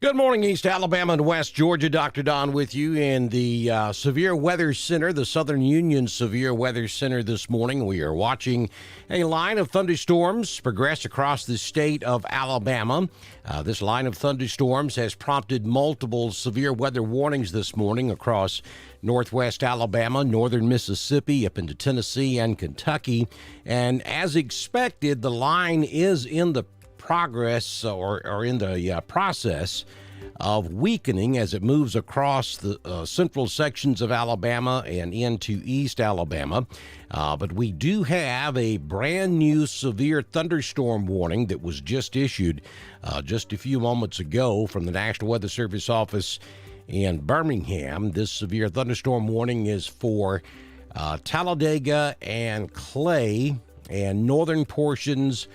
Good morning, East Alabama and West Georgia. Dr. Don with you in the Severe Weather Center, the Southern Union Severe Weather Center this morning. We are watching a line of thunderstorms progress across the state of Alabama. This line of thunderstorms has prompted multiple severe weather warnings this morning across northwest Alabama, northern Mississippi, up into Tennessee and Kentucky. And as expected, the line is in the progress or in the process of weakening as it moves across the central sections of Alabama and into East Alabama. But we do have a brand new severe thunderstorm warning that was just issued just a few moments ago from the National Weather Service office in Birmingham. This severe thunderstorm warning is for Talladega and Clay and northern portions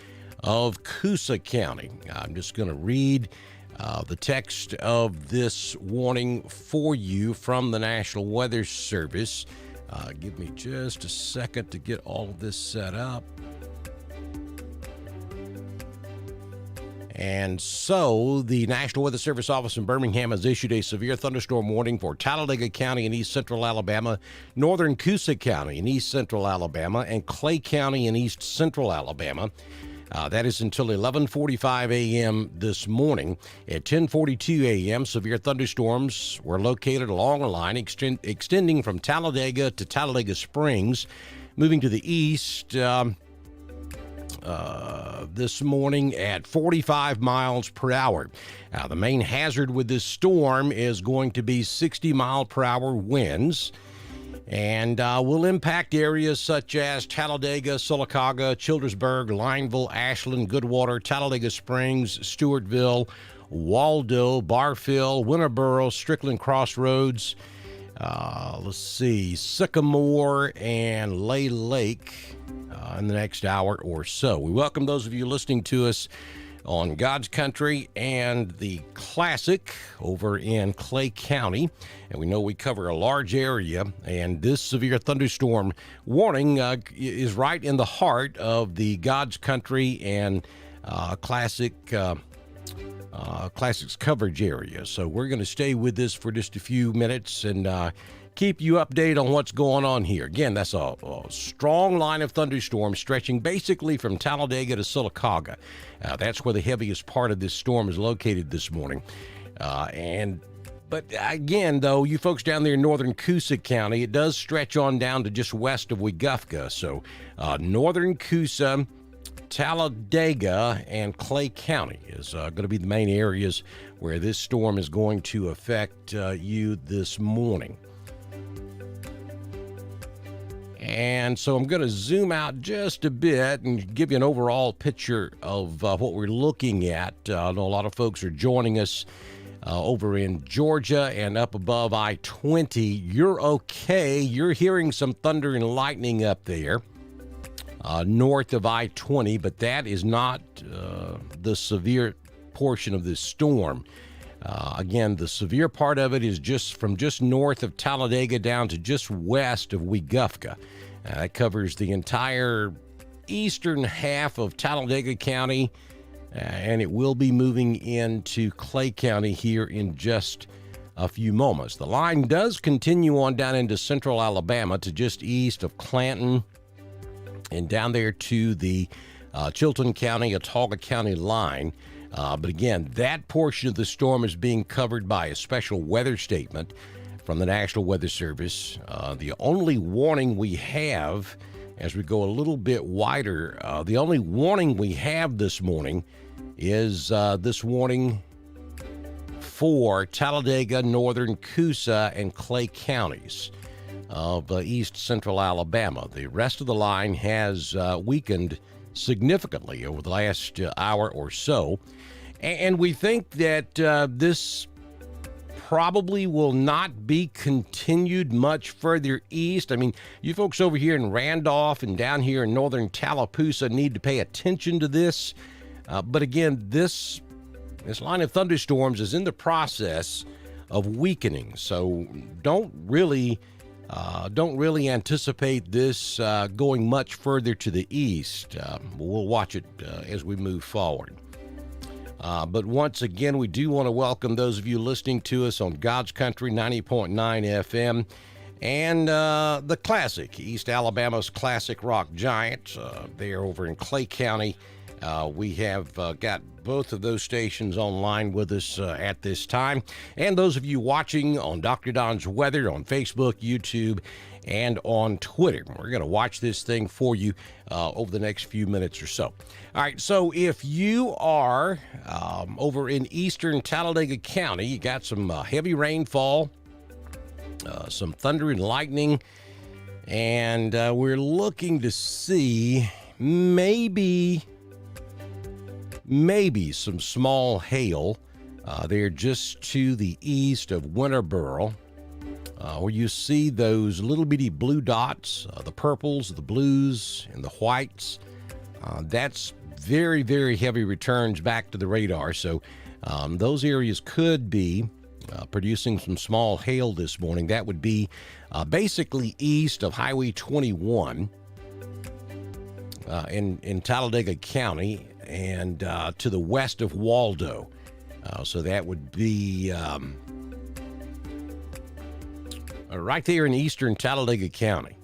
of Coosa County. I'm just going to read the text of this warning for you from the National Weather Service. Give me just a second to get all of this set up. And so the National Weather Service office in Birmingham has issued a severe thunderstorm warning for Talladega County in east central Alabama, northern Coosa County in east central Alabama, and Clay County in east central Alabama. That is until 11:45 a.m. this morning. At 10:42 a.m., severe thunderstorms were located along a line extending from Talladega to Talladega Springs, moving to the east this morning at 45 miles per hour. The main hazard with this storm is going to be 60-mile-per-hour winds, and will impact areas such as Talladega, Sylacauga, Childersburg, Lineville, Ashland, Goodwater, Talladega Springs, Stewartville, Waldo, Barfield, Winterboro, Strickland Crossroads, Sycamore, and Lay Lake in the next hour or so. We welcome those of you listening to us on God's Country and the Classic over in Clay County. And we know we cover a large area, and this severe thunderstorm warning is right in the heart of the God's Country and Classics coverage area. So we're going to stay with this for just a few minutes and keep you updated on what's going on here. Again, that's a strong line of thunderstorms stretching basically from Talladega to Sylacauga. That's where the heaviest part of this storm is located this morning. But again, though, you folks down there in northern Coosa County, it does stretch on down to just west of Weguffka. So northern Coosa, Talladega, and Clay County is going to be the main areas where this storm is going to affect you this morning. And so I'm going to zoom out just a bit and give you an overall picture of what we're looking at. I know a lot of folks are joining us over in Georgia and up above I-20. You're okay. You're hearing some thunder and lightning up there north of I-20, but that is not the severe portion of this storm. Again, the severe part of it is just from just north of Talladega down to just west of Weguffka. That covers the entire eastern half of Talladega County, and it will be moving into Clay County here in just a few moments. The line does continue on down into central Alabama to just east of Clanton and down there to the Chilton County, Autauga County line. But again, that portion of the storm is being covered by a special weather statement from the National Weather Service. The only warning we have, as we go a little bit wider, the only warning we have this morning is this warning for Talladega, northern Coosa, and Clay counties of east central Alabama. The rest of the line has weakened significantly over the last hour or so. And we think that this probably will not be continued much further east. I mean, you folks over here in Randolph and down here in northern Tallapoosa need to pay attention to this. But again, this line of thunderstorms is in the process of weakening. So don't really anticipate this going much further to the east. We'll watch it as we move forward. But once again, we do want to welcome those of you listening to us on God's Country 90.9 FM and the classic, East Alabama's classic rock giant. They are over in Clay County. We have got both of those stations online with us at this time. And those of you watching on Dr. Don's Weather on Facebook, YouTube, and on Twitter. We're going to watch this thing for you over the next few minutes or so. All right, so if you are over in eastern Talladega County, you got some heavy rainfall, some thunder and lightning, and we're looking to see maybe some small hail there just to the east of Winterboro. Where you see those little bitty blue dots, the purples, the blues, and the whites. That's very, very heavy returns back to the radar. So those areas could be producing some small hail this morning. That would be basically east of Highway 21 in Talladega County and to the west of Waldo. So that would be right there in eastern Talladega County,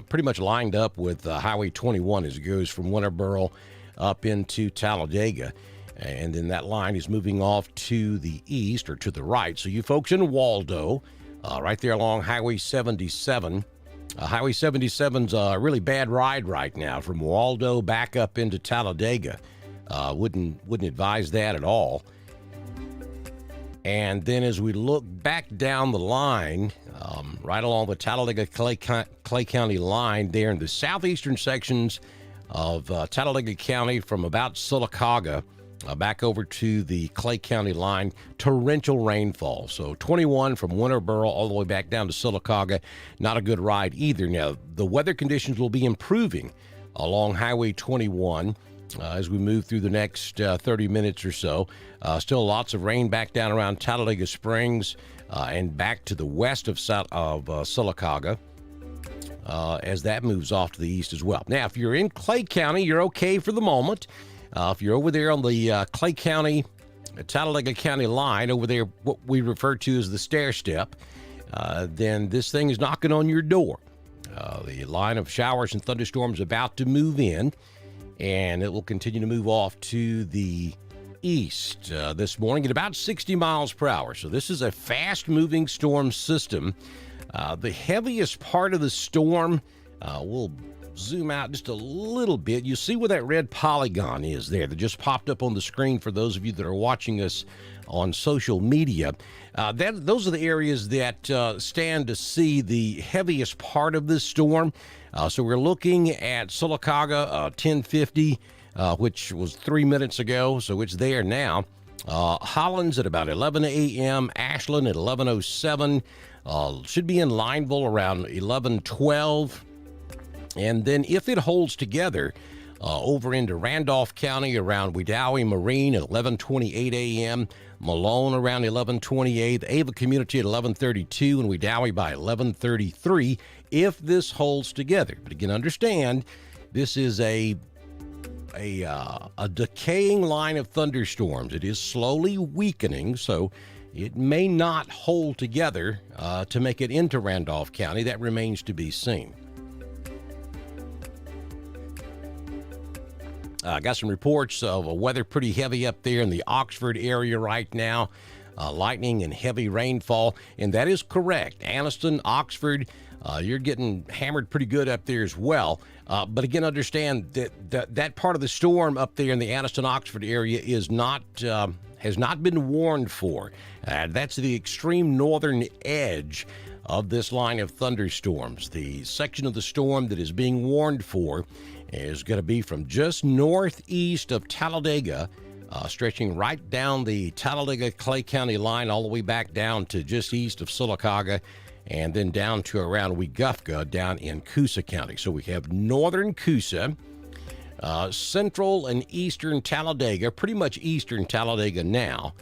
pretty much lined up with Highway 21 as it goes from Winterboro up into Talladega. And then that line is moving off to the east or to the right. So you folks in Waldo, right there along Highway 77. Highway 77's a really bad ride right now from Waldo back up into Talladega. Wouldn't advise that at all. And then as we look back down the line, right along the Talladega Clay County line there in the southeastern sections of Talladega County from about Sylacauga back over to the Clay County line, torrential rainfall. So 21 from Winterboro all the way back down to Sylacauga, not a good ride either. Now, the weather conditions will be improving along Highway 21 as we move through the next 30 minutes or so. Still lots of rain back down around Talladega Springs and back to the west of Sylacauga as that moves off to the east as well. Now, if you're in Clay County, you're okay for the moment. If you're over there on the Clay County, Talladega County line, over there what we refer to as the stair step, then this thing is knocking on your door. The line of showers and thunderstorms about to move in, and it will continue to move off to the east this morning at about 60 miles per hour. So this is a fast-moving storm system. The heaviest part of the storm, we'll zoom out just a little bit. You see where that red polygon is there that just popped up on the screen for those of you that are watching us on social media. Those are the areas that stand to see the heaviest part of this storm. So we're looking at Sylacauga, 1050, which was 3 minutes ago, so it's there now. Hollins at about 11 a.m., Ashland at 11:07, should be in Lineville around 11:12. And then if it holds together over into Randolph County around Wedowee Marine at 11:28 a.m., Malone around 11:28, Ava Community at 11:32, and Wedowee by 11:33, if this holds together. But again, understand, this is a decaying line of thunderstorms. It is slowly weakening, so it may not hold together to make it into Randolph County. That remains to be seen. Got some reports of weather pretty heavy up there in the Oxford area right now, lightning and heavy rainfall, and that is correct. Anniston, Oxford, you're getting hammered pretty good up there as well. But again, understand that part of the storm up there in the Anniston, Oxford area is not has not been warned for. That's the extreme northern edge of this line of thunderstorms. The section of the storm that is being warned for is going to be from just northeast of Talladega, stretching right down the Talladega-Clay County line all the way back down to just east of Sylacauga, and then down to around Weguffca down in Coosa County. So we have northern Coosa, central and eastern Talladega, pretty much eastern Talladega now,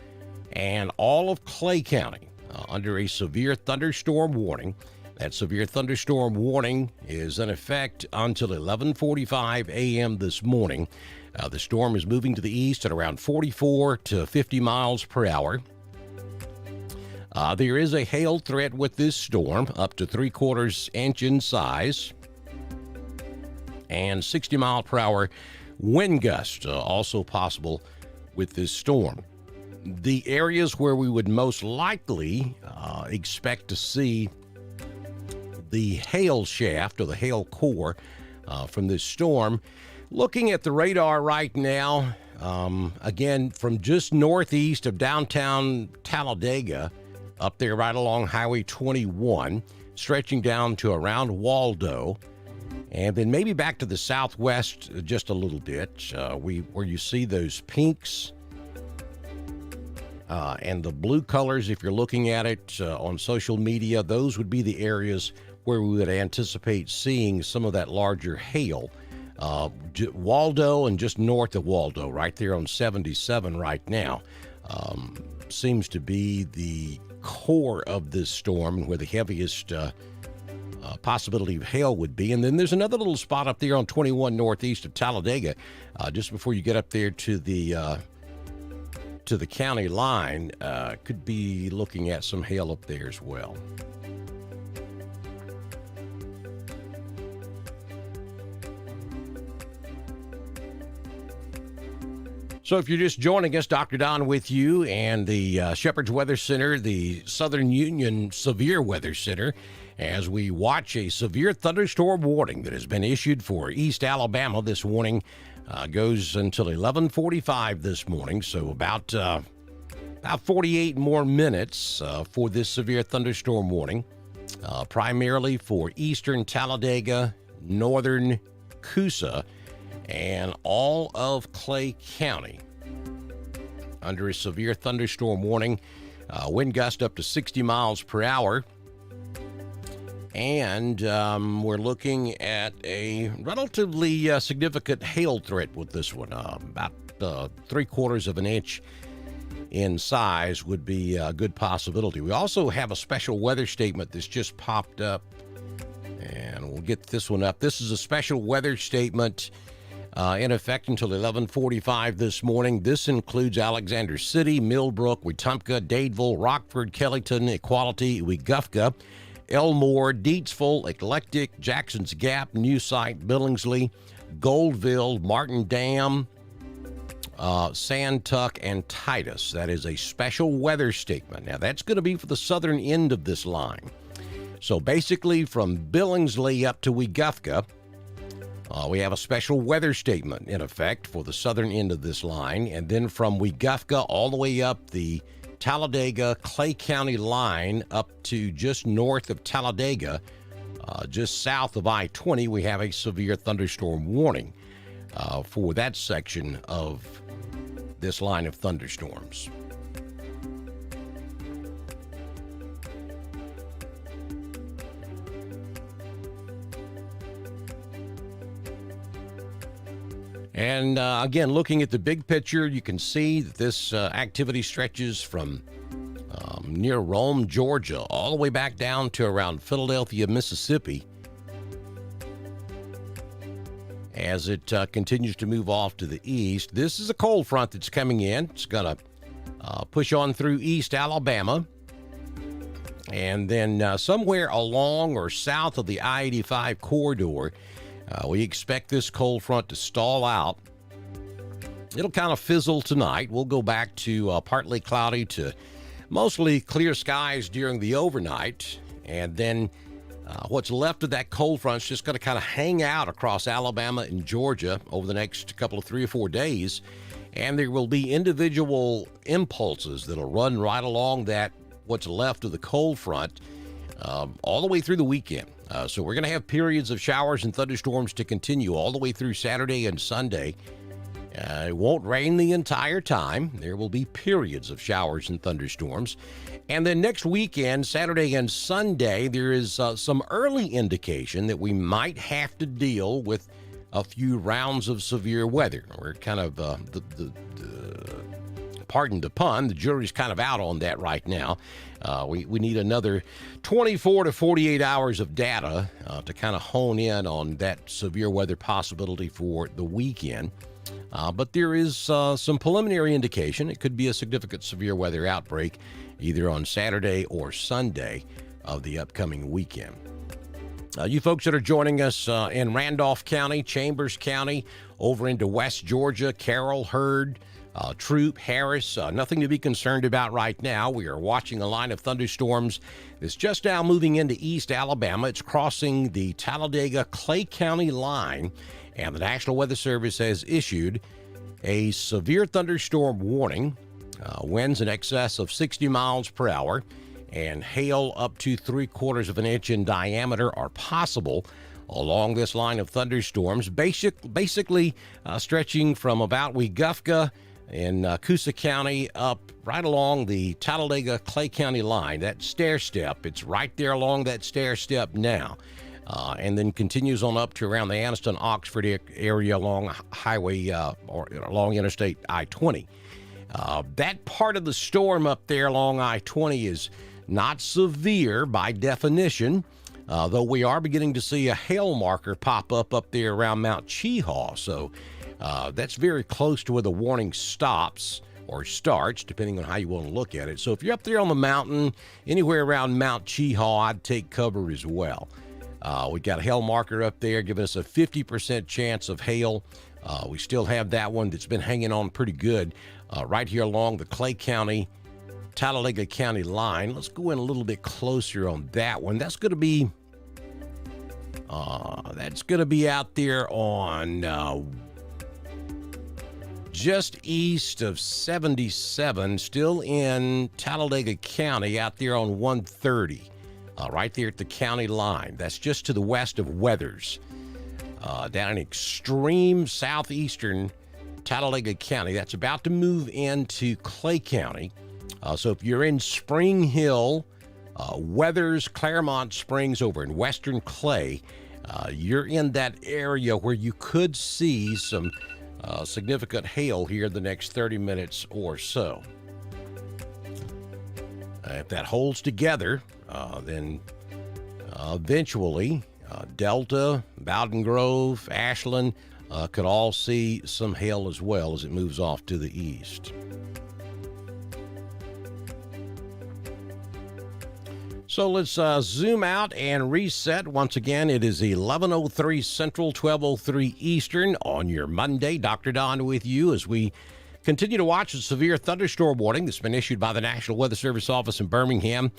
and all of Clay County under a severe thunderstorm warning. That severe thunderstorm warning is in effect until 11:45 a.m. this morning. The storm is moving to the east at around 44 to 50 miles per hour. There is a hail threat with this storm, up to 3/4 inch in size, and 60 mile per hour wind gust also possible with this storm. The areas where we would most likely expect to see the hail shaft or the hail core from this storm, looking at the radar right now, again, from just northeast of downtown Talladega, up there right along Highway 21, stretching down to around Waldo, and then maybe back to the southwest just a little bit, where you see those pinks and the blue colors. If you're looking at it on social media, those would be the areas where we would anticipate seeing some of that larger hail. Waldo and just north of Waldo, right there on 77 right now, seems to be the core of this storm where the heaviest possibility of hail would be. And then there's another little spot up there on 21 northeast of Talladega, just before you get up there to the county line. Could be looking at some hail up there as well. So if you're just joining us, Dr. Don with you, and the Shepherd's Weather Center, the Southern Union Severe Weather Center, as we watch a severe thunderstorm warning that has been issued for East Alabama. This warning goes until 11:45 this morning, so about 48 more minutes for this severe thunderstorm warning, primarily for eastern Talladega, northern Coosa, and all of Clay County. Under a severe thunderstorm warning, wind gust up to 60 miles per hour. And we're looking at a relatively significant hail threat with this one. About 3/4 inch in size would be a good possibility. We also have a special weather statement that's just popped up, and we'll get this one up. This is a special weather statement in effect until 11:45 this morning. This includes Alexander City, Millbrook, Wetumpka, Dadeville, Rockford, Kellyton, Equality, Wetumpka, Elmore, Deatsville, Eclectic, Jackson's Gap, New Site, Billingsley, Goldville, Martin Dam, Sandtuck, and Titus. That is a special weather statement. Now, that's going to be for the southern end of this line. So basically from Billingsley up to Wetumpka, we have a special weather statement in effect for the southern end of this line. And then from Wetumpka all the way up the Talladega-Clay County line up to just north of Talladega, just south of I-20, we have a severe thunderstorm warning for that section of this line of thunderstorms. And again, looking at the big picture, you can see that this activity stretches from near Rome, Georgia, all the way back down to around Philadelphia, Mississippi, as it continues to move off to the east. This is a cold front that's coming in. It's going to push on through East Alabama, and then somewhere along or south of the I-85 corridor, we expect this cold front to stall out. It'll kind of fizzle tonight. We'll go back to partly cloudy to mostly clear skies during the overnight. And then what's left of that cold front is just going to kind of hang out across Alabama and Georgia over the next couple of 3 or 4 days. And there will be individual impulses that'll run right along that, what's left of the cold front, all the way through the weekend. So we're going to have periods of showers and thunderstorms to continue all the way through Saturday and Sunday. It won't rain the entire time. There will be periods of showers and thunderstorms. And then next weekend, Saturday and Sunday, there is some early indication that we might have to deal with a few rounds of severe weather. We're kind of the pardon the pun, the jury's kind of out on that right now. We need another 24 to 48 hours of data to kind of hone in on that severe weather possibility for the weekend. But there is some preliminary indication it could be a significant severe weather outbreak either on Saturday or Sunday of the upcoming weekend. You folks that are joining us in Randolph County, Chambers County, over into West Georgia, Carroll, Hurd, Troup, Harris, nothing to be concerned about right now. We are watching a line of thunderstorms that's just now moving into East Alabama. It's crossing the Talladega-Clay County line, and the National Weather Service has issued a severe thunderstorm warning. Winds in excess of 60 miles per hour and hail up to 3/4 of an inch in diameter are possible along this line of thunderstorms, basically stretching from about Weguffka in Coosa County up right along the Talladega-Clay County line, that stair step. It's right there along that stair step now, and then continues on up to around the Anniston-Oxford area along highway or along Interstate I-20. That part of the storm up there along I-20 is not severe by definition, though we are beginning to see a hail marker pop up there around Mount Cheehaw. So that's very close to where the warning stops or starts, depending on how you want to look at it. So if you're up there on the mountain, anywhere around Mount Cheehaw, I'd take cover as well. We got a hail marker up there giving us a 50% chance of hail. We still have that one that's been hanging on pretty good right here along the Clay County, Talladega County line. Let's go in a little bit closer on that one. That's going to be out there on just east of 77, still in Talladega County, out there on 130, right there at the county line. That's just to the west of Weathers, down in extreme southeastern Talladega County. That's about to move into Clay County. So if you're in Spring Hill, Weathers, Claremont Springs over in western Clay, you're in that area where you could see some significant hail here in the next 30 minutes or so. If that holds together, then eventually Delta, Bowden Grove, Ashland could all see some hail as well as it moves off to the east. So let's zoom out and reset. Once again, it is 11:03 Central, 12:03 Eastern on your Monday. Dr. Don with you as we continue to watch a severe thunderstorm warning that's been issued by the National Weather Service office in Birmingham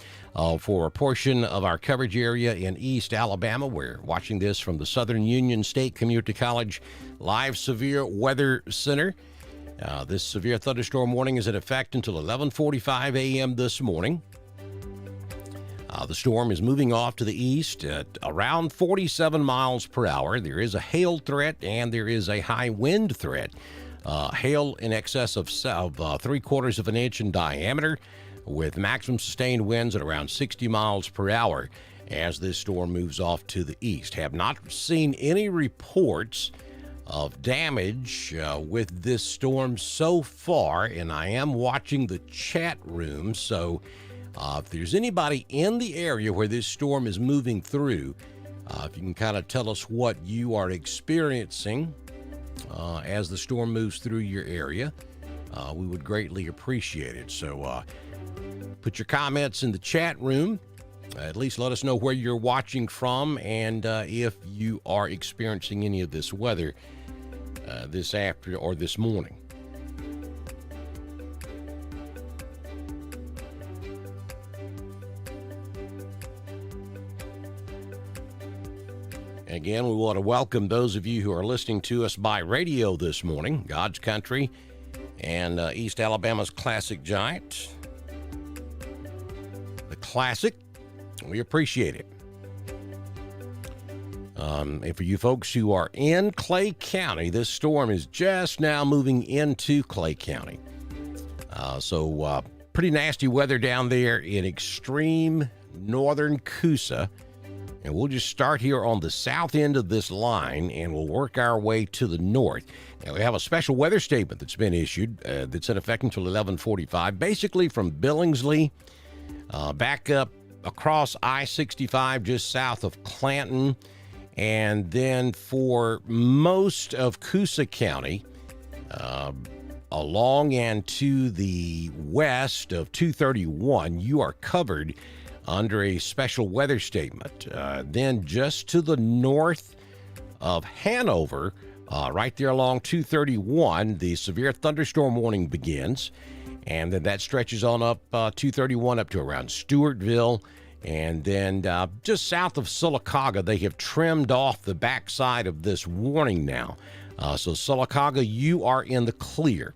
for a portion of our coverage area in East Alabama. We're watching this from the Southern Union State Community College Live Severe Weather Center. This severe thunderstorm warning is in effect until 11:45 a.m. this morning. The storm is moving off to the east at around 47 miles per hour. There is a hail threat and there is a high wind threat. Hail in excess of 3/4 of an inch in diameter with maximum sustained winds at around 60 miles per hour as this storm moves off to the east. Have not seen any reports of damage with this storm so far, and I am watching the chat room, so if there's anybody in the area where this storm is moving through, if you can kind of tell us what you are experiencing as the storm moves through your area, we would greatly appreciate it. So put your comments in the chat room. At least let us know where you're watching from and if you are experiencing any of this weather this after or this morning. Again, we want to welcome those of you who are listening to us by radio this morning, God's Country and East Alabama's Classic Giant. The Classic, we appreciate it. And for you folks who are in Clay County, this storm is just now moving into Clay County. So pretty nasty weather down there in extreme northern Coosa. And we'll just start here on the south end of this line, and we'll work our way to the north. Now, we have a special weather statement that's been issued that's in effect until 11:45, basically from Billingsley back up across I-65 just south of Clanton, and then for most of Coosa County, along and to the west of 231, you are covered under a special weather statement. Then just to the north of Hanover, right there along 231, the severe thunderstorm warning begins. And then that stretches on up 231 up to around Stewartville. And then just south of Sylacauga, they have trimmed off the backside of this warning now. So Sylacauga, you are in the clear.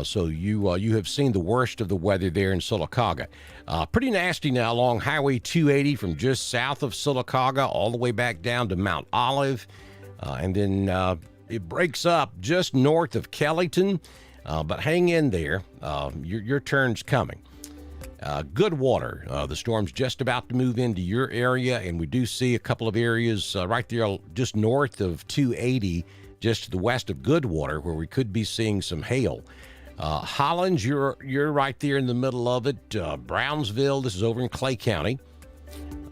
So you have seen the worst of the weather there in Sylacauga. Pretty nasty now along Highway 280 from just south of Sylacauga all the way back down to Mount Olive. And then it breaks up just north of Kellyton. But hang in there. Your turn's coming. Goodwater, the storm's just about to move into your area, and we do see a couple of areas right there just north of 280, just to the west of Goodwater, where we could be seeing some hail. Hollins, you're right there in the middle of it. Brownsville, this is over in Clay County.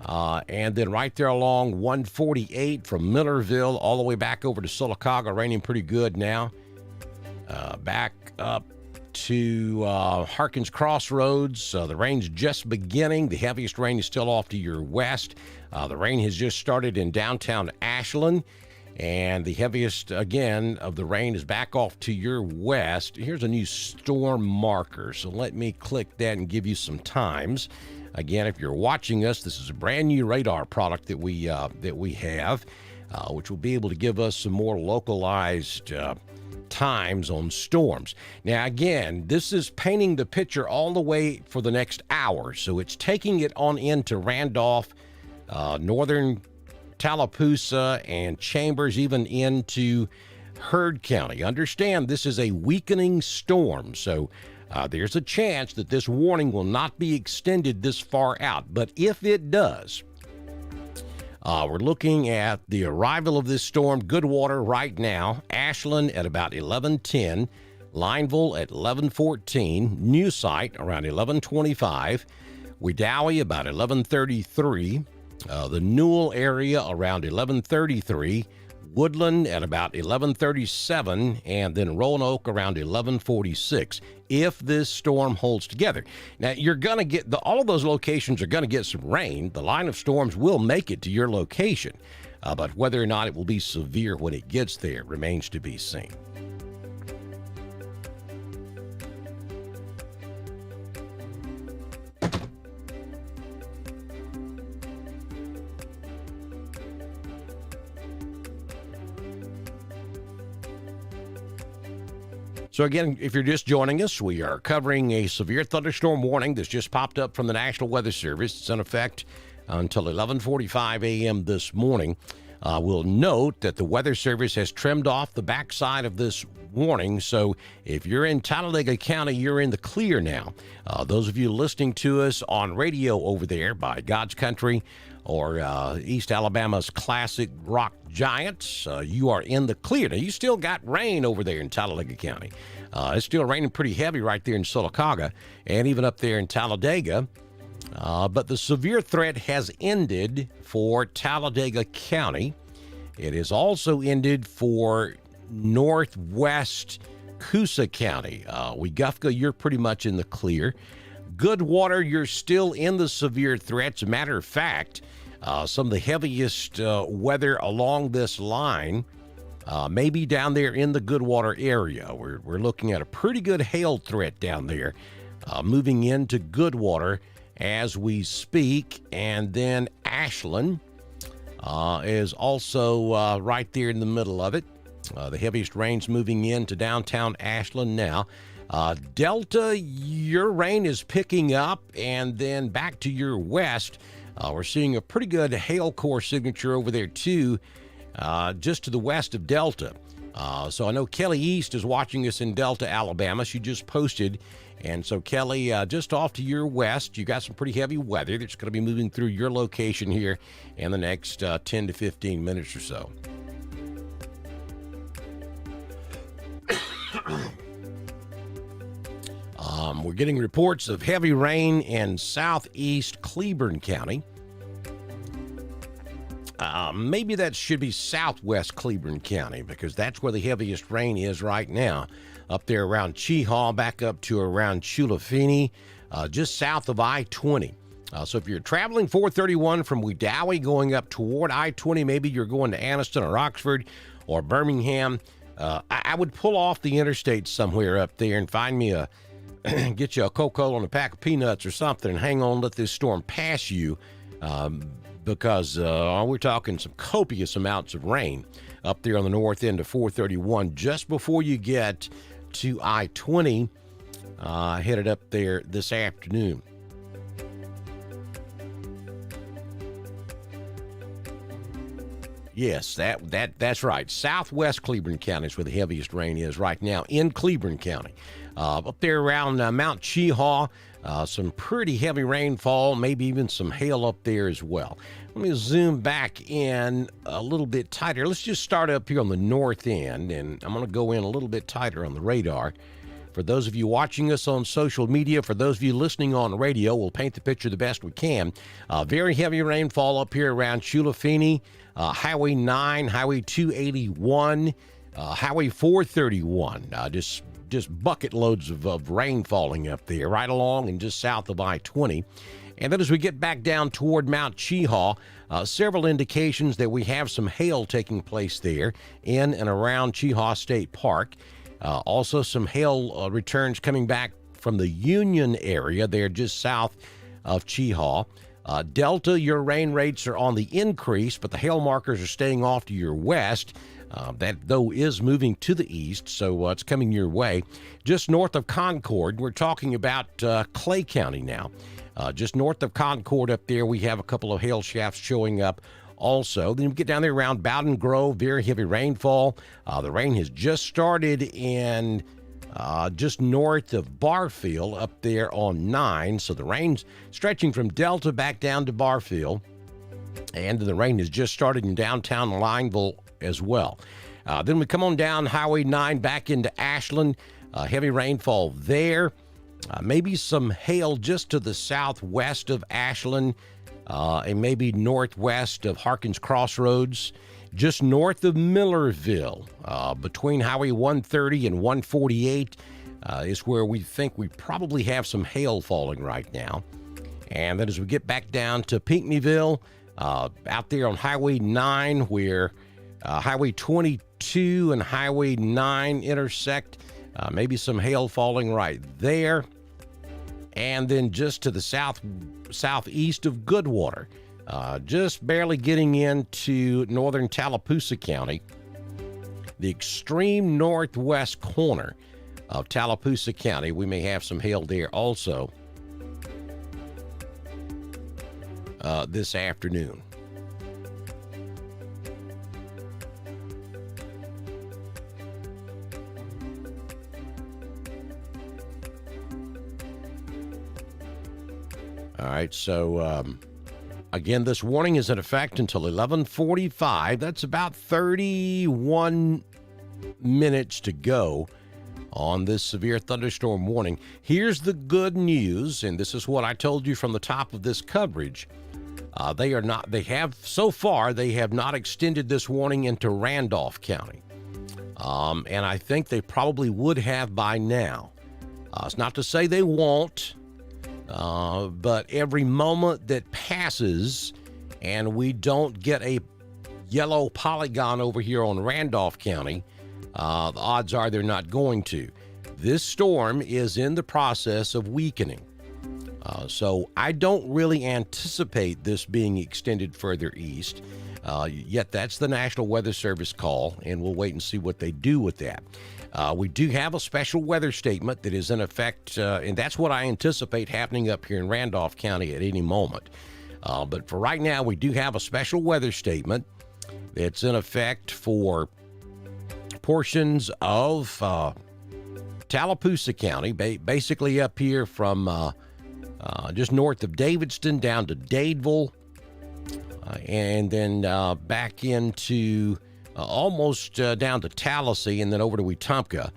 And then right there along 148 from Millerville all the way back over to Sylacauga, raining pretty good now. Back up to Harkins Crossroads. The rain's just beginning. The heaviest rain is still off to your west. The rain has just started in downtown Ashland. And the heaviest, again, of the rain is back off to your west. Here's a new storm marker. So let me click that and give you some times. Again, if you're watching us, this is a brand new radar product that we have, which will be able to give us some more localized times on storms. Now, again, this is painting the picture all the way for the next hour. So it's taking it on into Randolph, northern Tallapoosa, and Chambers, even into Heard County. Understand, this is a weakening storm, so there's a chance that this warning will not be extended this far out. But if it does, we're looking at the arrival of this storm. Goodwater right now, Ashland at about 11:10, Lineville at 11:14, New Site around 11:25, Wedowee about 11:33, the Newell area around 11:33, Woodland at about 11:37, and then Roanoke around 11:46. If this storm holds together. Now, you're going to get, all of those locations are going to get some rain. The line of storms will make it to your location, but whether or not it will be severe when it gets there remains to be seen. So again, if you're just joining us, we are covering a severe thunderstorm warning that's just popped up from the National Weather Service. It's in effect until 11:45 a.m. this morning. We'll note that the Weather Service has trimmed off the backside of this warning, so if you're in Talladega County, you're in the clear now. Those of you listening to us on radio over there by God's Country or East Alabama's classic rock giants, you are in the clear. Now, you still got rain over there in Talladega County. It's still raining pretty heavy right there in Sylacauga and even up there in Talladega. But the severe threat has ended for Talladega County. It has also ended for northwest Coosa County. Wetumpka, you're pretty much in the clear. Goodwater, you're still in the severe threats. As a matter of fact, some of the heaviest weather along this line may be down there in the Goodwater area. We're looking at a pretty good hail threat down there, moving into Goodwater as we speak. And then Ashland is also right there in the middle of it. The heaviest rain's moving into downtown Ashland now. Delta, your rain is picking up, and then back to your west, we're seeing a pretty good hail core signature over there too, just to the west of Delta. So I know Kelly East is watching us in Delta, Alabama. She just posted. And so, Kelly, just off to your west, you got some pretty heavy weather that's going to be moving through your location here in the next 10 to 15 minutes or so. We're getting reports of heavy rain in southeast Cleburne County. Maybe that should be southwest Cleburne County, because that's where the heaviest rain is right now. Up there around Cheehaw, back up to around Chulafini, just south of I-20. So if you're traveling 431 from Wedowee going up toward I-20, maybe you're going to Anniston or Oxford or Birmingham, I would pull off the interstate somewhere up there and find me get you a Coca-Cola and a pack of peanuts or something and hang on, let this storm pass you, because we're talking some copious amounts of rain up there on the north end of 431 just before you get to I-20, headed up there this afternoon. Yes, that's right. Southwest Cleburne County is where the heaviest rain is right now in Cleburne County. Up there around Mount Cheehaw, some pretty heavy rainfall, maybe even some hail up there as well. Let me zoom back in a little bit tighter. Let's just start up here on the north end, and I'm going to go in a little bit tighter on the radar. For those of you watching us on social media, for those of you listening on radio, we'll paint the picture the best we can. Very heavy rainfall up here around Chulafini, Highway 9, Highway 281, Highway 431. Just bucket loads of rain falling up there, right along and just south of I-20. And then as we get back down toward Mount Cheehaw, several indications that we have some hail taking place there in and around Cheehaw State Park. Also some hail returns coming back from the Union area there just south of Cheehaw. Delta, your rain rates are on the increase, but the hail markers are staying off to your west. That, though, is moving to the east, so it's coming your way. Just north of Concord, we're talking about Clay County now. Just north of Concord up there, we have a couple of hail shafts showing up also. Then we get down there around Bowden Grove, very heavy rainfall. The rain has just started in just north of Barfield up there on 9. So the rain's stretching from Delta back down to Barfield. And the rain has just started in downtown Lineville as well. Then we come on down Highway 9 back into Ashland. Heavy rainfall there. Maybe some hail just to the southwest of Ashland and maybe northwest of Harkins Crossroads. Just north of Millerville, between Highway 130 and 148 is where we think we probably have some hail falling right now. And then as we get back down to Pinckneyville, out there on Highway 9 where Highway 22 and Highway 9 intersect, maybe some hail falling right there. And then just to the southeast of Goodwater, just barely getting into northern Tallapoosa County, the extreme northwest corner of Tallapoosa County, we may have some hail there also this afternoon. All right, so again, this warning is in effect until 11:45. That's about 31 minutes to go on this severe thunderstorm warning. Here's the good news, and this is what I told you from the top of this coverage. They have not extended this warning into Randolph County. And I think they probably would have by now. It's not to say they won't. But every moment that passes and we don't get a yellow polygon over here on Randolph County, the odds are they're not going to. This storm is in the process of weakening. So I don't really anticipate this being extended further east. Yet that's the National Weather Service call, and we'll wait and see what they do with that. We do have a special weather statement that is in effect, and that's what I anticipate happening up here in Randolph County at any moment. But for right now, we do have a special weather statement that's in effect for portions of Tallapoosa County, basically up here from just north of Davidston down to Dadeville, and then back into almost down to Tallahassee, and then over to Wetumpka.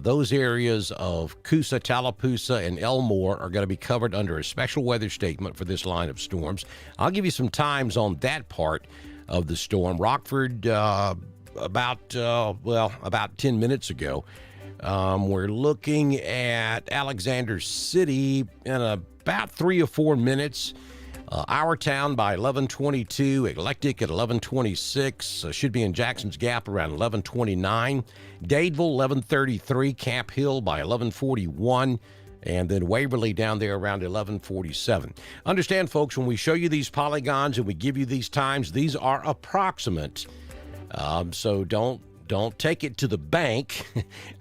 Those areas of Coosa, Tallapoosa, and Elmore are going to be covered under a special weather statement for this line of storms. I'll give you some times on that part of the storm. Rockford, about 10 minutes ago. We're looking at Alexander City in about 3 or 4 minutes. Our Town by 11:22, Eclectic at 11:26, should be in Jackson's Gap around 11:29, Dadeville 11:33, Camp Hill by 11:41, and then Waverly down there around 11:47. Understand, folks, when we show you these polygons and we give you these times, these are approximate, so don't take it to the bank.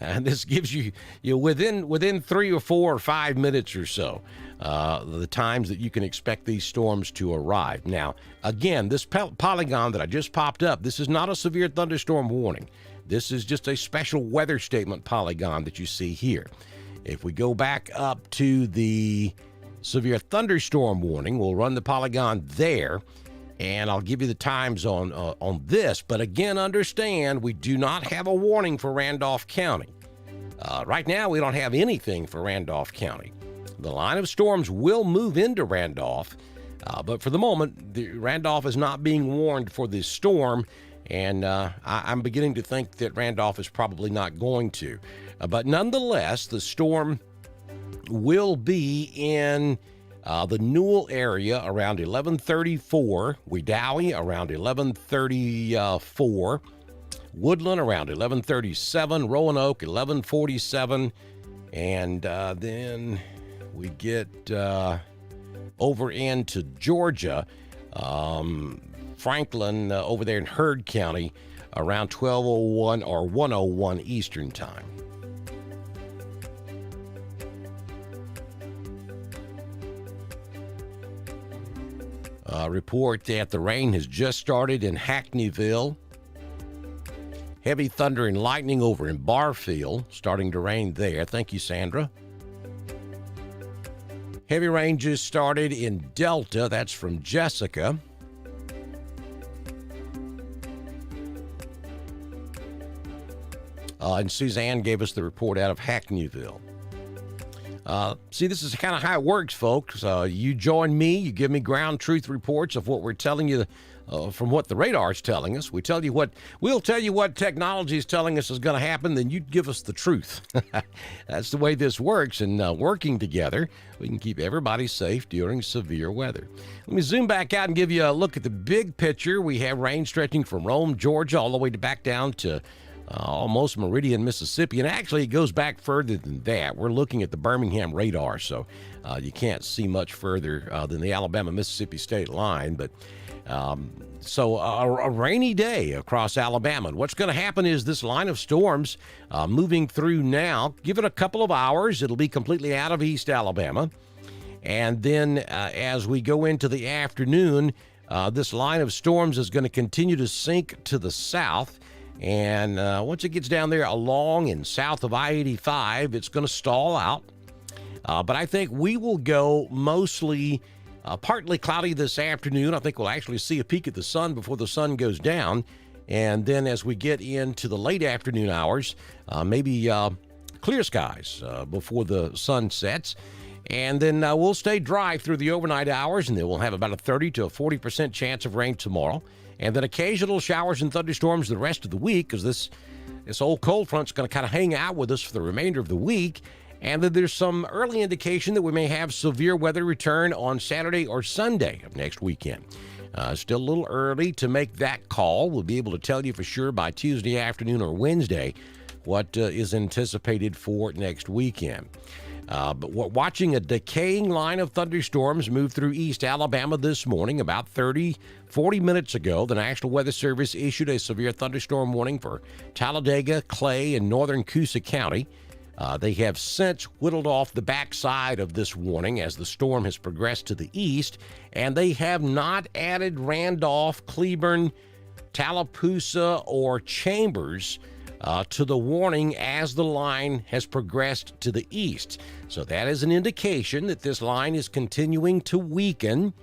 And this gives you within 3 or 4 or 5 minutes or so, the times that you can expect these storms to arrive. Now, again, this polygon that I just popped up, this is not a severe thunderstorm warning. This is just a special weather statement polygon that you see here. If we go back up to the severe thunderstorm warning, we'll run the polygon there, and I'll give you the times on this. But again, understand, we do not have a warning for Randolph County. Right now, we don't have anything for Randolph County. The line of storms will move into Randolph, but for the moment, Randolph is not being warned for this storm, and I'm beginning to think that Randolph is probably not going to. But nonetheless, the storm will be in the Newell area around 11:34, Wedowee around 11:34, Woodland around 11:37, Roanoke 11:47, and then we get over into Georgia, Franklin over there in Heard County around 12:01 or 1:01 Eastern Time. Report that the rain has just started in Hackneyville. Heavy thunder and lightning over in Barfield, starting to rain there. Thank you, Sandra. Heavy rain just started in Delta. That's from Jessica. And Suzanne gave us the report out of Hackneyville. See, this is kind of how it works, folks. You join me, you give me ground truth reports of what we're telling you from what the radar's telling us. We'll tell you what technology is telling us is going to happen, then you give us the truth. That's the way this works, and working together, we can keep everybody safe during severe weather. Let me zoom back out and give you a look at the big picture. We have rain stretching from Rome, Georgia, all the way back down to almost Meridian, Mississippi, and actually it goes back further than that. We're looking at the Birmingham radar, so you can't see much further than the Alabama-Mississippi state line, but so a rainy day across Alabama. And what's going to happen is this line of storms moving through now, give it a couple of hours, it'll be completely out of East Alabama, and then as we go into the afternoon, this line of storms is going to continue to sink to the south. And once it gets down there along and south of I-85, it's going to stall out. But I think we will go mostly partly cloudy this afternoon. I think we'll actually see a peek at the sun before the sun goes down. And then as we get into the late afternoon hours, maybe clear skies before the sun sets. And then we'll stay dry through the overnight hours, and then we'll have about a 30 to a 40% chance of rain tomorrow. And then occasional showers and thunderstorms the rest of the week, because this old cold front's going to kind of hang out with us for the remainder of the week. And then there's some early indication that we may have severe weather return on Saturday or Sunday of next weekend. Still a little early to make that call. We'll be able to tell you for sure by Tuesday afternoon or Wednesday what is anticipated for next weekend. But we're watching a decaying line of thunderstorms move through East Alabama this morning. About 40 minutes ago, the National Weather Service issued a severe thunderstorm warning for Talladega, Clay, and northern Coosa County. They have since whittled off the backside of this warning as the storm has progressed to the east, and they have not added Randolph, Cleburne, Tallapoosa, or Chambers to the warning as the line has progressed to the east. So that is an indication that this line is continuing to weaken.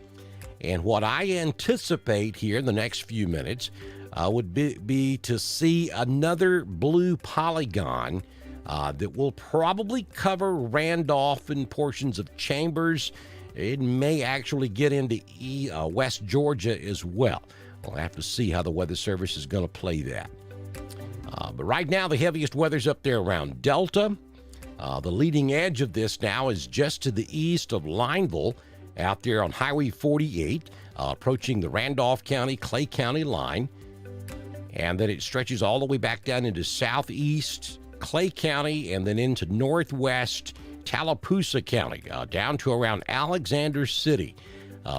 And what I anticipate here in the next few minutes would be to see another blue polygon that will probably cover Randolph and portions of Chambers. It may actually get into West Georgia as well. We'll have to see how the Weather Service is going to play that. But right now, the heaviest weather's up there around Delta. The leading edge of this now is just to the east of Lineville, out there on Highway 48, approaching the Randolph County, Clay County line. And then it stretches all the way back down into southeast Clay County and then into northwest Tallapoosa County, down to around Alexander City.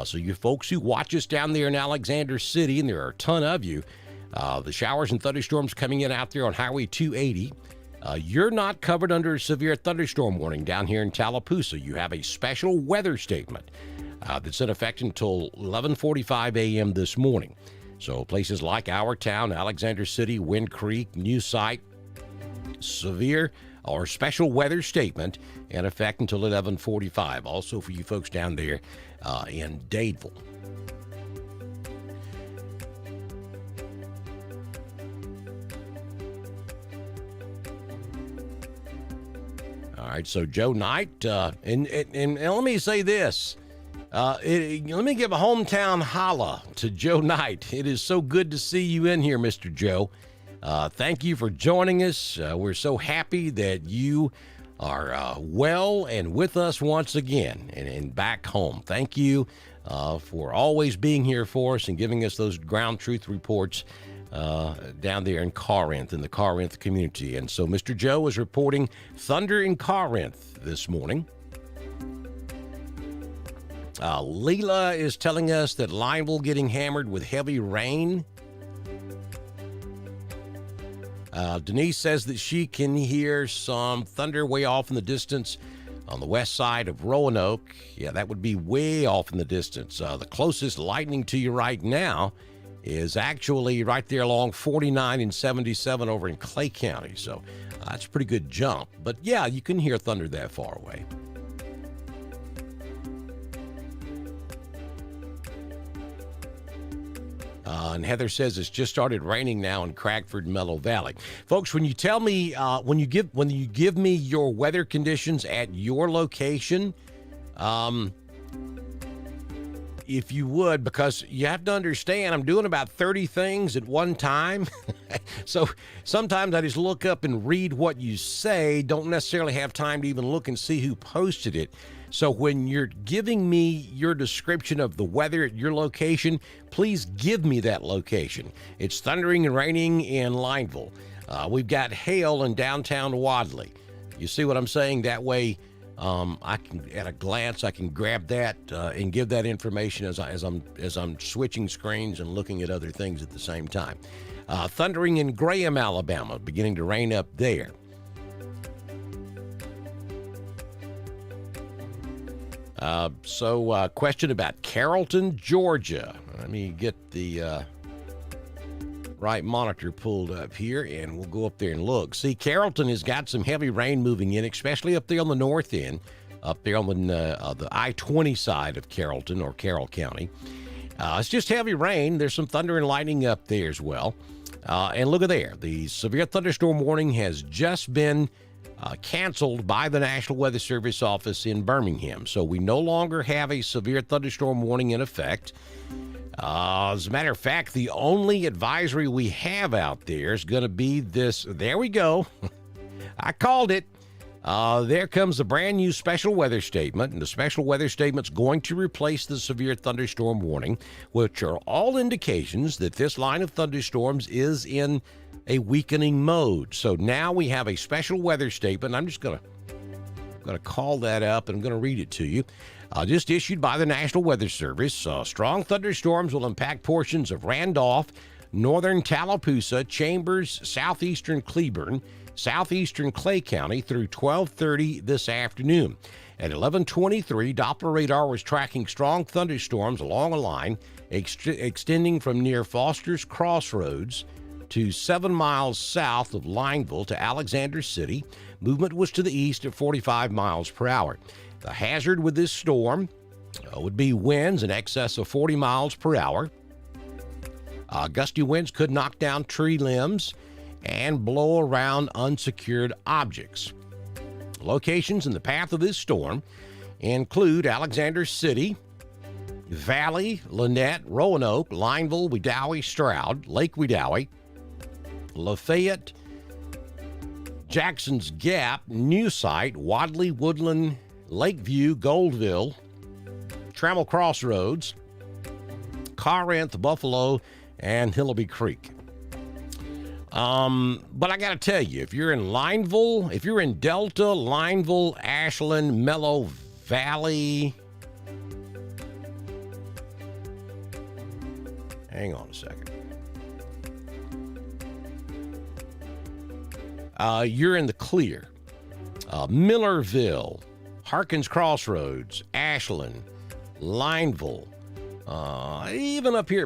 So you folks who watch us down there in Alexander City, and there are a ton of you, the showers and thunderstorms coming in out there on Highway 280, you're not covered under a severe thunderstorm warning down here in Tallapoosa. You have a special weather statement that's in effect until 11:45 a.m. this morning. So places like our town, Alexander City, Wind Creek, New Site, severe or special weather statement in effect until 11:45. Also for you folks down there in Dadeville. All right, so Joe Knight, and let me say this. Let me give a hometown holla to Joe Knight. It is so good to see you in here, Mr. Joe. Thank you for joining us. We're so happy that you are well and with us once again and back home. Thank you for always being here for us and giving us those ground truth reports down there in Corinth, in the Corinth community. And so Mr. Joe is reporting thunder in Corinth this morning. Leela is telling us that Lineville getting hammered with heavy rain. Denise says that she can hear some thunder way off in the distance on the west side of Roanoke. Yeah, that would be way off in the distance. The closest lightning to you right now is actually right there along 49 and 77 over in Clay County. So that's a pretty good jump. But yeah, you can hear thunder that far away. And Heather says it's just started raining now in Craigford, Mellow Valley. Folks, when you tell me, when you give me your weather conditions at your location, if you would, because you have to understand, I'm doing about 30 things at one time. So sometimes I just look up and read what you say, don't necessarily have time to even look and see who posted it. So when you're giving me your description of the weather at your location, please give me that location. It's thundering and raining in Lineville. We've got hail in downtown Wadley. You see what I'm saying? That way, I can, at a glance, I can grab that and give that information as I'm switching screens and looking at other things at the same time. Thundering in Graham, Alabama, beginning to rain up there. Question about Carrollton, Georgia. Let me get the right monitor pulled up here, and we'll go up there and look. See, Carrollton has got some heavy rain moving in, especially up there on the north end, up there on the I-20 side of Carrollton or Carroll County. It's just heavy rain. There's some thunder and lightning up there as well. And look at there. The severe thunderstorm warning has just been canceled by the National Weather Service office in Birmingham. So we no longer have a severe thunderstorm warning in effect. As a matter of fact, the only advisory we have out there is going to be this. There we go. I called it. There comes the brand new special weather statement, and the special weather statement's going to replace the severe thunderstorm warning, which are all indications that this line of thunderstorms is in a weakening mode. So now we have a special weather statement. I'm just going to call that up, and I'm going to read it to you. Just issued by the National Weather Service. Strong thunderstorms will impact portions of Randolph, northern Tallapoosa, Chambers, southeastern Cleburne, southeastern Clay County through 12:30 this afternoon. At 11:23, Doppler radar was tracking strong thunderstorms along a line extending from near Foster's Crossroads to 7 miles south of Lineville to Alexander City. Movement was to the east at 45 miles per hour. The hazard with this storm would be winds in excess of 40 miles per hour. Gusty winds could knock down tree limbs and blow around unsecured objects. Locations in the path of this storm include Alexander City, Valley, Lynette, Roanoke, Lineville, Wedowee, Stroud, Lake Wedowee, Lafayette, Jackson's Gap, New Site, Wadley, Woodland, Lakeview, Goldville, Trammell Crossroads, Corinth, Buffalo, and Hillaby Creek. But I got to tell you, if you're in Lineville, if you're in Delta, Lineville, Ashland, Mellow Valley, hang on a second. You're in the clear. Millerville, Harkins Crossroads, Ashland, Lineville, even up here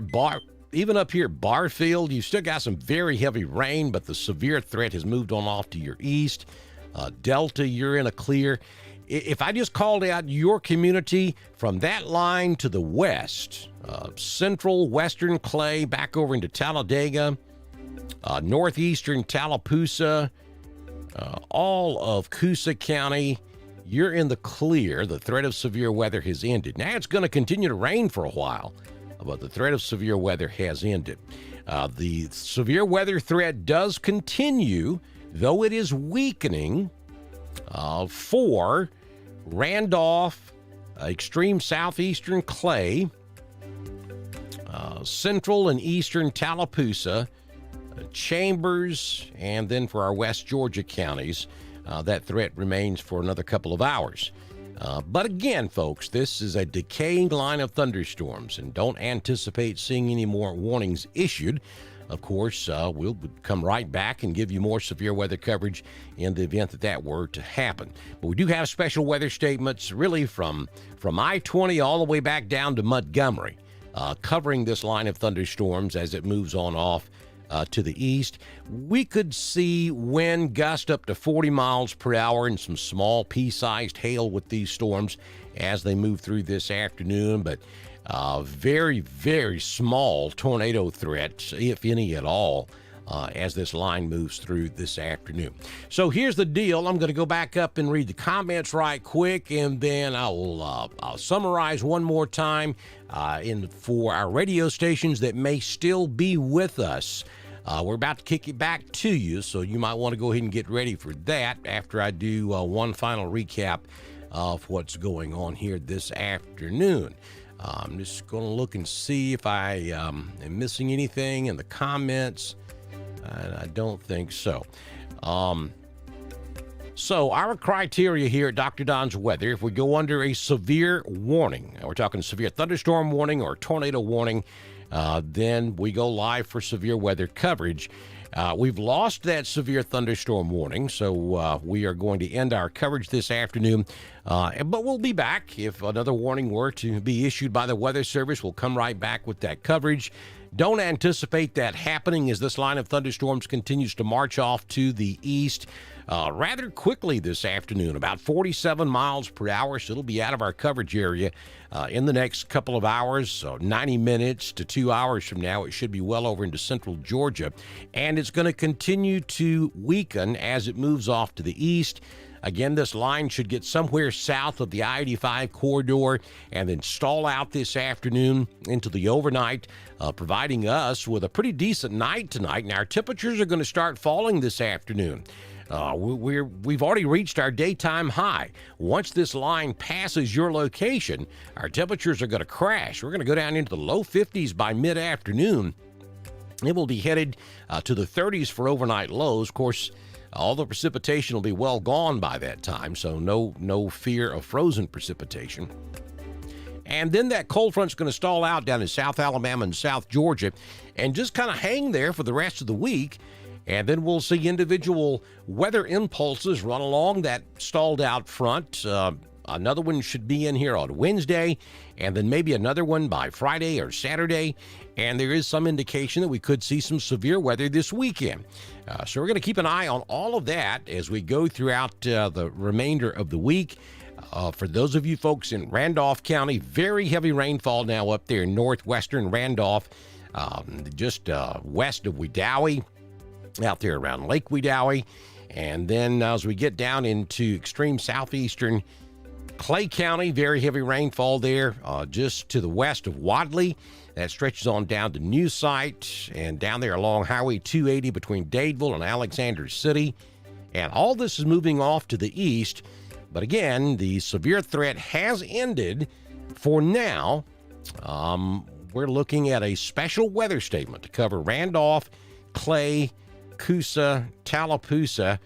at Barfield, you still got some very heavy rain, but the severe threat has moved on off to your east. Delta, you're in a clear. If I just called out your community from that line to the west, central, western Clay, back over into Talladega, northeastern Tallapoosa, all of Coosa County, you're in the clear. The threat of severe weather has ended. Now it's going to continue to rain for a while, but the threat of severe weather has ended. The severe weather threat does continue, though it is weakening, for Randolph, extreme southeastern Clay, central and eastern Tallapoosa, Chambers, and then for our West Georgia counties, that threat remains for another couple of hours. But again, folks, this is a decaying line of thunderstorms, and don't anticipate seeing any more warnings issued. Of course, we'll come right back and give you more severe weather coverage in the event that that were to happen. But we do have special weather statements really from I-20 all the way back down to Montgomery, covering this line of thunderstorms as it moves on off to the east. We could see wind gust up to 40 miles per hour and some small pea-sized hail with these storms as they move through this afternoon, but very, very small tornado threats, if any at all, as this line moves through this afternoon. So here's the deal. I'm going to go back up and read the comments right quick, and then I'll summarize one more time for our radio stations that may still be with us. We're about to kick it back to you, so you might want to go ahead and get ready for that after I do one final recap of what's going on here this afternoon. I'm just going to look and see if I am missing anything in the comments. I don't think so. So our criteria here at Dr. Don's Weather, if we go under a severe warning, we're talking severe thunderstorm warning or tornado warning, then we go live for severe weather coverage. We've lost that severe thunderstorm warning, so we are going to end our coverage this afternoon. But we'll be back. If another warning were to be issued by the Weather Service, we'll come right back with that coverage. Don't anticipate that happening as this line of thunderstorms continues to march off to the east rather quickly this afternoon, about 47 miles per hour, so it'll be out of our coverage area in the next couple of hours, so 90 minutes to 2 hours from now. It should be well over into central Georgia, and it's going to continue to weaken as it moves off to the east. Again, this line should get somewhere south of the I-85 corridor and then stall out this afternoon into the overnight, providing us with a pretty decent night tonight. Now, our temperatures are going to start falling this afternoon. We've already reached our daytime high. Once this line passes your location, our temperatures are going to crash. We're going to go down into the low 50s by mid-afternoon. It will be headed to the 30s for overnight lows. Of course, all the precipitation will be well gone by that time, so no fear of frozen precipitation. And then that cold front's going to stall out down in South Alabama and South Georgia and just kind of hang there for the rest of the week. And then we'll see individual weather impulses run along that stalled out front, Another one should be in here on Wednesday, and then maybe another one by Friday or Saturday. And there is some indication that we could see some severe weather this weekend. So we're going to keep an eye on all of that as we go throughout the remainder of the week. For those of you folks in Randolph County, very heavy rainfall now up there in northwestern Randolph, just west of Wedowee, out there around Lake Wedowee. And then as we get down into extreme southeastern Clay County, very heavy rainfall there, just to the west of Wadley. That stretches on down to New Site and down there along Highway 280 between Dadeville and Alexander City. And all this is moving off to the east. But again, the severe threat has ended for now. We're looking at a special weather statement to cover Randolph, Clay, Coosa, Tallapoosa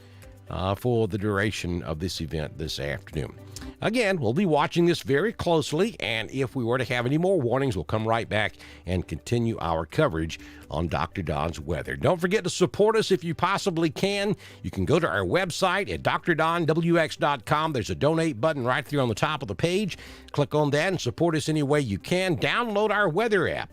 for the duration of this event this afternoon. Again, we'll be watching this very closely, and if we were to have any more warnings, we'll come right back and continue our coverage on Dr. Don's weather. Don't forget to support us if you possibly can. You can go to our website at drdonwx.com. There's a donate button right there on the top of the page. Click on that and support us any way you can. Download our weather app.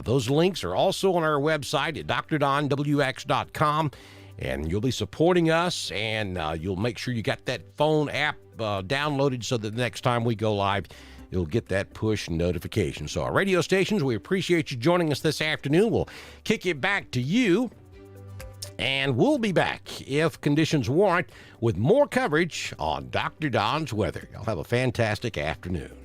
Those links are also on our website at drdonwx.com, and you'll be supporting us, and you'll make sure you got that phone app downloaded so that the next time we go live, you'll get that push notification. So our radio stations, we appreciate you joining us this afternoon. We'll kick it back to you, and we'll be back, if conditions warrant, with more coverage on Dr. Don's weather. Y'all have a fantastic afternoon.